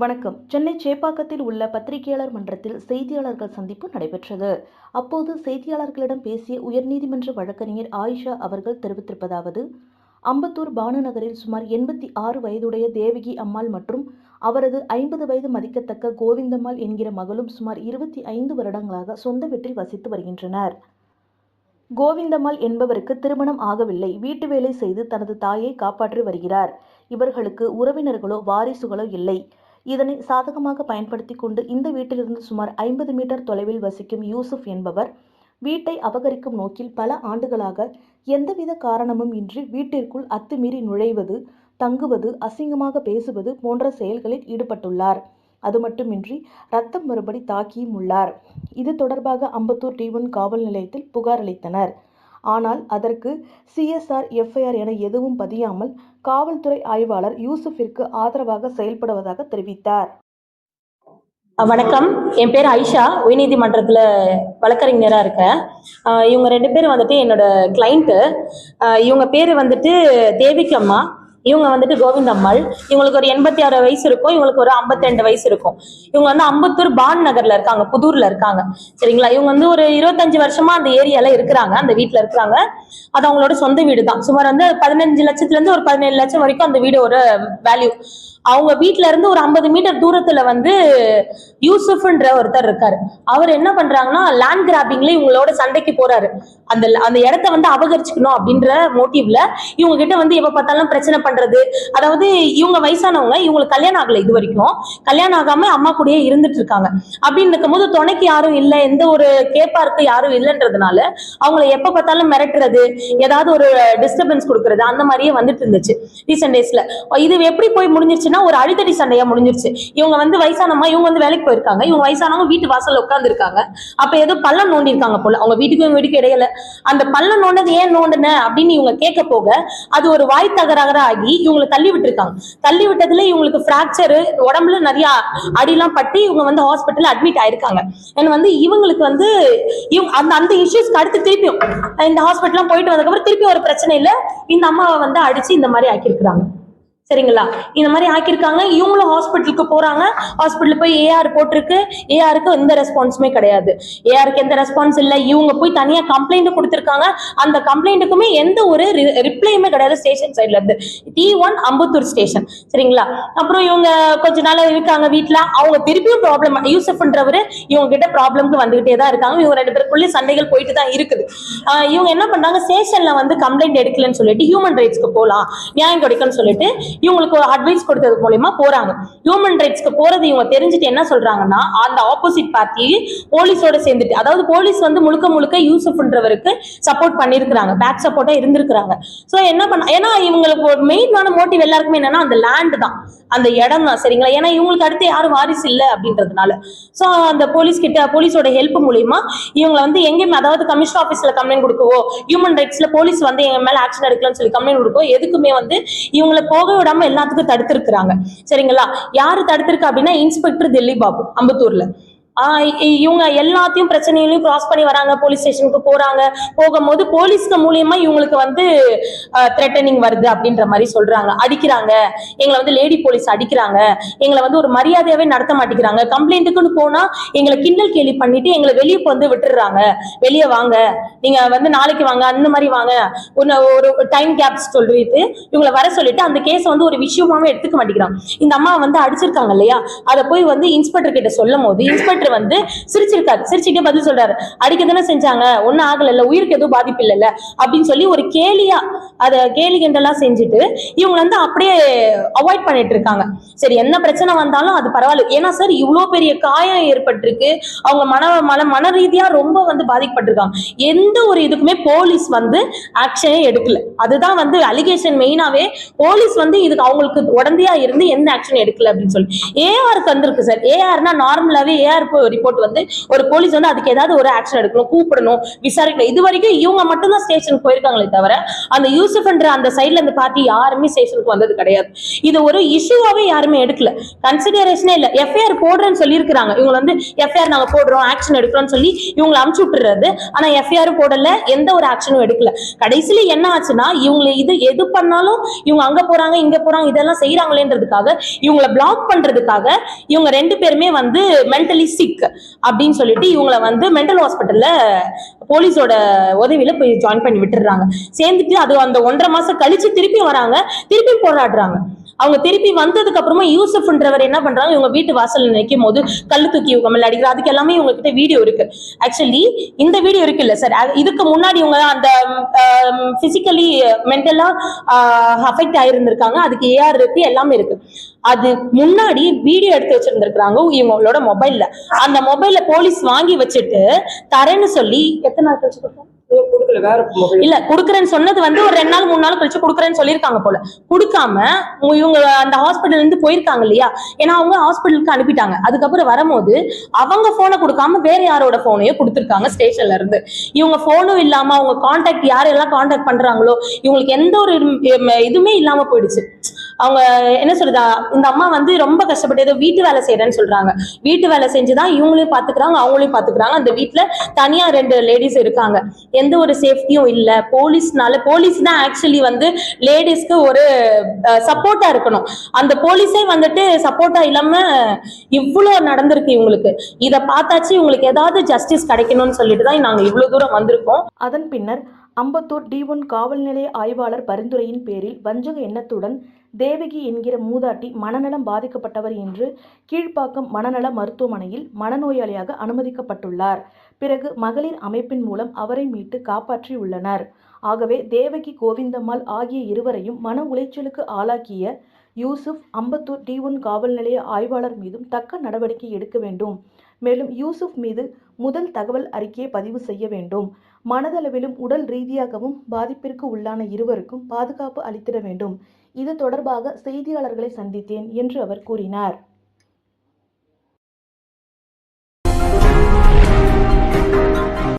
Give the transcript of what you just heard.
வணக்கம். சென்னை சேப்பாக்கத்தில் உள்ள பத்திரிகையாளர் மன்றத்தில் செய்தியாளர்கள் சந்திப்பு நடைபெற்றது. அப்போது செய்தியாளர்களிடம் பேசிய உயர்நீதிமன்ற வழக்கறிஞர் ஆயிஷா அவர்கள் தெரிவித்திருப்பதாவது: அம்பத்தூர் பானுநகரில் சுமார் 86 வயதுடைய தேவகி அம்மாள் மற்றும் அவரது 50 வயது மதிக்கத்தக்க கோவிந்தம்மாள் என்கிற மகளும் சுமார் 25 வருடங்களாக சொந்த வீட்டில் வசித்து வருகின்றனர். கோவிந்தம்மாள் என்பவருக்கு திருமணம் ஆகவில்லை. வீட்டு வேலை செய்து தனது தாயை காப்பாற்றி வருகிறார். இவர்களுக்கு உறவினர்களோ வாரிசுகளோ இல்லை. இதனை சாதகமாக பயன்படுத்திக் கொண்டு இந்த வீட்டிலிருந்து சுமார் 50 மீட்டர் தொலைவில் வசிக்கும் யூசுப் என்பவர் வீட்டை அபகரிக்கும் நோக்கில் பல ஆண்டுகளாக எந்தவித காரணமும் இன்றி வீட்டிற்குள் அத்துமீறி நுழைவது, தங்குவது, அசிங்கமாக பேசுவது போன்ற செயல்களில் ஈடுபட்டுள்ளார். அது மட்டுமின்றி ரத்தம் வரும்படி தாக்கியும் உள்ளார். இது தொடர்பாக அம்பத்தூர் D1 காவல் நிலையத்தில் புகார் அளித்தனர். ஆனால் அதற்கு CSR, FIR என எதுவும் பதியாமல் காவல்துறை ஆய்வாளர் யூசுப்பிற்கு ஆதரவாக செயல்படுவதாக தெரிவித்தார். வணக்கம், என் பேர் ஆயிஷா. உயர்நீதிமன்றத்தில் வழக்கறிஞராக இருக்கேன். இவங்க 2 பேரும் வந்துட்டு என்னோட கிளைண்ட்டு. இவங்க பேர் வந்துட்டு தேவிக்கு அம்மா, இவங்க வந்துட்டு கோவிந்தம்மாள். இவங்களுக்கு ஒரு 86 வயசு இருக்கும், இவங்களுக்கு ஒரு 52 வயசு இருக்கும். இவங்க வந்து அம்பத்தூர் பான் நகர்ல இருக்காங்க, புதூர்ல இருக்காங்க. சரிங்களா? இவங்க வந்து ஒரு 25 வருஷமா அந்த ஏரியால இருக்கிறாங்க, அந்த வீட்டுல இருக்கிறாங்க. அது அவங்களோட சொந்த வீடு தான். சுமார் வந்து 15 லட்சத்துல இருந்து ஒரு 17 லட்சம் வரைக்கும் அந்த வீடு ஒரு வேல்யூ. அவங்க வீட்டுல இருந்து ஒரு 50 மீட்டர் தூரத்துல வந்து யூசுப்ன்ற ஒருத்தர் இருக்காரு. அவர் என்ன பண்றாங்கன்னா, லேண்ட் கிராபிங்ல இவங்களோட சண்டைக்கு போறாரு. அந்த இடத்த வந்து அபகரிச்சுக்கணும் அப்படின்ற மோட்டிவ்ல இவங்க கிட்ட வந்து எப்ப பார்த்தாலும் பிரச்சனை பண்றது. அதாவது இவங்க வயசானவங்க, இவங்களுக்கு கல்யாணம் ஆகல, இது வரைக்கும் கல்யாணம் ஆகாம அம்மா கூடயே இருந்துட்டு இருக்காங்க. அப்படின்னு இருக்கும் போது துணைக்கு யாரும் இல்லை, எந்த ஒரு கேப்பாருக்கு யாரும் இல்லைன்றதுனால அவங்கள எப்ப பார்த்தாலும் மிரட்டுறது, ஏதாவது ஒரு டிஸ்டர்பன்ஸ் கொடுக்கறது, அந்த மாதிரியே வந்துட்டு இருந்துச்சு ரீசெண்ட் டேஸ்ல. இது எப்படி போய் முடிஞ்சிருச்சுன்னா ஒரு அடித்தடி சண்டையா முடிஞ்சிருச்சு. இவங்க வந்து வயசானம்மா, இவங்க வந்து வேலைக்கு போயிருக்காங்க. இவங்க வயசானவங்க வீட்டு வாசல்ல உட்கார்ந்து இருக்காங்க. அப்ப ஏதோ பள்ளம் நோண்டி இருக்காங்க போல, அவங்க வீட்டுக்கும் இவங்க வீட்டுக்கு இடையில. அந்த பள்ளம் நோண்டது ஏன் நோண்டுன அப்படின்னு இவங்க கேட்க போக அது ஒரு வாய் தகராறு ஆகி இவங்களை தள்ளி விட்டுருக்காங்க. தள்ளி விட்டதுல இவங்களுக்கு பிராக்சரு, உடம்புல நிறைய அடிலாம் பட்டு இவங்க வந்து ஹாஸ்பிட்டல் அட்மிட் ஆயிருக்காங்க. ஏன்னா வந்து இவங்களுக்கு வந்து இவங்க அந்த இஷ்யூஸ்க்கு அடுத்து திருப்பியும் இந்த ஹாஸ்பிட்டல்லாம் போயிட்டு வந்ததுக்கப்புறம் திருப்பி ஒரு பிரச்சனை இல்லை, இந்த அம்மாவை வந்து அடிச்சு இந்த மாதிரி ஆக்கியிருக்கிறாங்க. சரிங்களா? இந்த மாதிரி ஆக்கியிருக்காங்க. இவங்களும் ஹாஸ்பிட்டலுக்கு போறாங்க. ஹாஸ்பிட்டல் போய் AR போட்டிருக்கு. ARக்கு எந்த ரெஸ்பான்ஸுமே கிடையாது. ARக்கு எந்த ரெஸ்பான்ஸ் இல்லை. இவங்க போய் தனியா கம்ப்ளைண்ட் கொடுத்திருக்காங்க. அந்த கம்ப்ளைண்ட்டுக்குமே எந்த ஒரு ரிப்ளையுமே கிடையாது ஸ்டேஷன் சைட்ல இருந்து. D1 Ambattur station. சரிங்களா? அப்புறம் இவங்க கொஞ்ச நாள் இருக்காங்க வீட்டுல. அவங்க திருப்பியும் ப்ராப்ளம், யூசுப்ன்றவரு இவங்க கிட்ட ப்ராப்ளம்க்கு வந்துகிட்டே தான் இருக்காங்க. இவங்க 2 பேருக்குள்ளே சண்டைகள் போயிட்டு தான் இருக்குது. இவங்க என்ன பண்றாங்க, ஸ்டேஷன்ல வந்து கம்ப்ளைண்ட் எடுக்கலன்னு சொல்லிட்டு ஹியூமன் ரைட்ஸ்க்கு போலாம், நியாயம் கிடைக்கும்னு சொல்லிட்டு இவங்களுக்கு ஒரு அட்வைஸ் கொடுத்தது மூலமா போறாங்க. ஹியூமன் ரைட்ஸ்க்கு போறது இவங்க தெரிஞ்சுட்டு என்ன சொல்றாங்கன்னா, அந்த ஆப்போசிட் பார்ட்டி போலீஸோட சேர்ந்துட்டு, அதாவது போலீஸ் வந்து முழுக்க முழுக்க யூசுப்ன்றவருக்கு சப்போர்ட் பண்ணிருக்காங்க, பேக் சப்போர்ட்டா இருந்திருக்காங்க. சோ என்ன பண்ண, ஏன்னா இவங்களுக்கு ஒரு மெயினான மோட்டிவ் எல்லாருக்குமே என்னன்னா அந்த லேண்ட் தான், அந்த இடம் தான். சரிங்களா? ஏன்னா இவங்களுக்கு அடுத்து யாரும் வாரிசு இல்லை அப்படின்றதுனால. சோ அந்த போலீஸோட ஹெல்ப் மூலியமா இவங்க வந்து எங்கேயுமே, அதாவது கமிஷனர் ஆபீஸ்ல கம்ப்ளைண்ட் கொடுக்கவோ, ஹியூமன் ரைட்ஸ்ல போலீஸ் வந்து எங்க மேல ஆக்ஷன் எடுக்கலன்னு சொல்லி கம்ப்ளைண்ட் கொடுக்கவோ, எதுக்குமே வந்து இவங்களை போக விடாம எல்லாத்துக்கும் தடுத்திருக்கிறாங்க. சரிங்களா? யாரு தடுத்திருக்கா அப்படின்னா, இன்ஸ்பெக்டர் தில்லி பாபு, அம்பத்தூர்ல. இவங்க எல்லாத்தையும் பிரச்சனைகளையும் கிராஸ் பண்ணி வராங்க, போலீஸ் ஸ்டேஷனுக்கு போறாங்க. போகும்போது போலீஸ்க்கு மூலியமா இவங்களுக்கு வந்து த்ரெட்டனிங் வருது அப்படின்ற மாதிரி சொல்றாங்க. அடிக்கிறாங்க, எங்களை வந்து லேடி போலீஸ் அடிக்கிறாங்க, எங்களை வந்து ஒரு மரியாதையாவே நடத்த மாட்டேங்கிறாங்க. கம்ப்ளைண்ட்டுக்குன்னு போனா எங்களை கிண்டல் கேலி பண்ணிட்டு எங்களை வெளியே வந்து விட்டுடுறாங்க. வெளியே வாங்க, நீங்க வந்து நாளைக்கு வாங்க, அந்த மாதிரி வாங்க, ஒரு டைம் கேப்ஸ் சொல்லிட்டு இவங்களை வர சொல்லிட்டு அந்த கேஸ் வந்து ஒரு விஷயமாவே எடுத்துக்க மாட்டேங்கிறாங்க. இந்த அம்மா வந்து அடிச்சிருக்காங்க இல்லையா, அதை போய் வந்து இன்ஸ்பெக்டர் கிட்ட சொல்லும் போது இன்ஸ்பெக்டர் வந்து சிரிச்சிருக்காரு. சிரிச்சுட்டே பதில் சொல்றாரு, அடிக்க தானே செஞ்சாங்க, ஒன்னும் ஆகல, உயிருக்கு எதுவும் பாதிப்பு இல்லைல்ல அப்படின்னு சொல்லி ஒரு கேலியா, அதை கேலி கிண்டெல்லாம் செஞ்சுட்டு இவங்க வந்து அப்படியே அவாய்ட் பண்ணிட்டு இருக்காங்க. சரி, என்ன பிரச்சனை வந்தாலும் அது பரவாயில்ல, ஏன்னா சார் இவ்வளவு பெரிய காயம் ஏற்பட்டிருக்கு, அவங்க மன ரீதியா ரொம்ப வந்து பாதிக்கப்பட்டிருக்காங்க. எந்த ஒரு இதுக்குமே போலீஸ் வந்து ஆக்ஷனே எடுக்கல. அதுதான் வந்து அலிகேஷன் மெயினாவே. போலீஸ் வந்து இதுக்கு அவங்களுக்கு உடந்தையா இருந்து எந்த ஆக்ஷன் எடுக்கல அப்படின்னு சொல்லி. ARக்கு வந்திருக்கு சார். ARனா நார்மலாவே AR ரிப்போர்ட் வந்து ஒரு போலீஸ் வந்து அதுக்கு ஏதாவது ஒரு ஆக்ஷன் எடுக்கணும், கூப்பிடணும், விசாரிக்கணும். இது வரைக்கும் இவங்க மட்டும் தான் ஸ்டேஷனுக்கு போயிருக்காங்களே தவிர அந்த யூசுப்ன்ற அந்த சைட்ல இருந்து பார்த்து யாருமே ஸ்டேஷனுக்கு வந்தது கிடையாது. இது ஒரு இஷ்யூவாவே யாருமே எடுக்கல, கன்சிடரேஷனே இல்ல. எஃப்ஐஆர் போடுறேன்னு சொல்லி இருக்கிறாங்க இவங்க வந்து, எஃப்ஐஆர் நாங்க போடுறோம், ஆக்ஷன் எடுக்கிறோம்னு சொல்லி இவங்களை அமுச்சு விட்டுறது. ஆனா எஃப்ஐஆர் போடல, எந்த ஒரு ஆக்ஷனும் எடுக்கல. கடைசியில என்ன ஆச்சுன்னா, இவங்களை இது எது பண்ணாலும் இவங்க அங்க போறாங்க இங்க போறாங்க இதெல்லாம் செய்யறாங்களேன்றதுக்காக இவங்களை பிளாக் பண்றதுக்காக இவங்க 2 பேருமே வந்து மென்டலி சிக் அப்படின்னு சொல்லிட்டு இவங்களை வந்து மென்டல் ஹாஸ்பிட்டல்ல போலீஸோட உதவியில போய் ஜாயின் பண்ணி விட்டுறாங்க. சேர்ந்துட்டு அது அந்த 1.5 மாசம் கழிச்சு திருப்பி வராங்க, திருப்பி போராடுறாங்க. அவங்க திருப்பி வந்ததுக்கு அப்புறமா யூசுப்ன்றவர் என்ன பண்றாங்க, இவங்க வீட்டு வாசல் நிற்கும் போது கல்லு தூக்கி இவங்க மேல அடிக்கிற, அதுக்கு எல்லாமே இவங்க கிட்ட வீடியோ இருக்கு. ஆக்சுவலி இந்த வீடியோ இருக்கு இல்ல சார், இதுக்கு முன்னாடி இவங்க அந்த பிசிக்கலி மென்டலா அஃபெக்ட் ஆயிருந்திருக்காங்க, அதுக்கு ஏஆர் இருக்கு, எல்லாமே இருக்கு. அது முன்னாடி வீடியோ எடுத்து வச்சிருந்திருக்காங்க இவங்களோட மொபைல்ல. அந்த மொபைல்ல போலீஸ் வாங்கி வச்சுட்டு தரேன்னு சொல்லி எத்தனை நாள் கழிச்சு கொடுத்தாங்க இல்ல, குடுக்கறேன்னு சொன்னது வந்து ஒரு 2 நாள் 3 நாள் கழிச்சு குடுக்கறேன்னு சொல்லியிருக்காங்க போல. குடுக்காம இவங்க அந்த ஹாஸ்பிட்டல் இருந்து போயிருக்காங்க இல்லையா, ஏன்னா அவங்க ஹாஸ்பிட்டலுக்கு அனுப்பிட்டாங்க. அதுக்கப்புறம் வரும்போது அவங்க போனை கொடுக்காம வேற யாரோட போனையும் கொடுத்துருக்காங்க ஸ்டேஷன்ல இருந்து. இவங்க போனும் இல்லாம அவங்க கான்டாக்ட் யாரெல்லாம் கான்டாக்ட் பண்றாங்களோ இவங்களுக்கு எந்த ஒரு இதுவுமே இல்லாம போயிடுச்சு. அவங்க என்ன சொல்றது, இந்த அம்மா வந்து ரொம்ப கஷ்டப்பட்டு ஏதோ வீட்டு வேலை செய்யறேன்னு சொல்றாங்க. வீட்டு வேலை செஞ்சுதான் இவங்களையும் பாத்துக்கிறாங்க அவங்களையும் பாத்துக்கிறாங்க. அந்த வீட்டுல தனியா 2 லேடிஸ் இருக்காங்க. எந்த ஒரு சேஃப்டியும் இல்ல. போலீஸ் தான் ஆக்சுவலி வந்து லேடிஸ்க்கு ஒரு சப்போர்ட்டா இருக்கணும். அந்த போலீஸே வந்துட்டு சப்போர்ட்டா இல்லாம இவ்வளவு நடந்திருக்கு இவங்களுக்கு. இத பார்த்தாச்சு இவங்களுக்கு ஏதாவது ஜஸ்டிஸ் கிடைக்கணும்னு சொல்லிட்டு தான் நாங்க இவ்வளவு தூரம் வந்திருக்கோம். அதன் பின்னர் அம்பத்தூர் D1 காவல் நிலைய ஆய்வாளர் பரிந்துரையின் பேரில் வஞ்சக எண்ணத்துடன் தேவகி என்கிற மூதாட்டி மனநலம் பாதிக்கப்பட்டவர் என்று கீழ்ப்பாக்கம் மனநல மருத்துவமனையில் மனநோயாளியாக அனுமதிக்கப்பட்டுள்ளார். பிறகு மகளிர் அமைப்பின் மூலம் அவரை மீட்டு காப்பாற்றியுள்ளனர். ஆகவே தேவகி கோவிந்தம்மாள் ஆகிய இருவரையும் மன உளைச்சலுக்கு ஆளாக்கிய யூசுப் அம்பத்தூர் D1 காவல் நிலைய ஆய்வாளர் மீதும் தக்க நடவடிக்கை எடுக்க வேண்டும். மேலும் யூசுப் மீது முதல் தகவல் அறிக்கையை பதிவு செய்ய வேண்டும். மனதளவிலும் உடல் ரீதியாகவும் பாதிப்பிற்கு உள்ளான இருவருக்கும் பாதுகாப்பு அளித்திட வேண்டும். இது தொடர்பாக செய்தியாளர்களை சந்தித்தேன் என்று அவர் கூறினார்.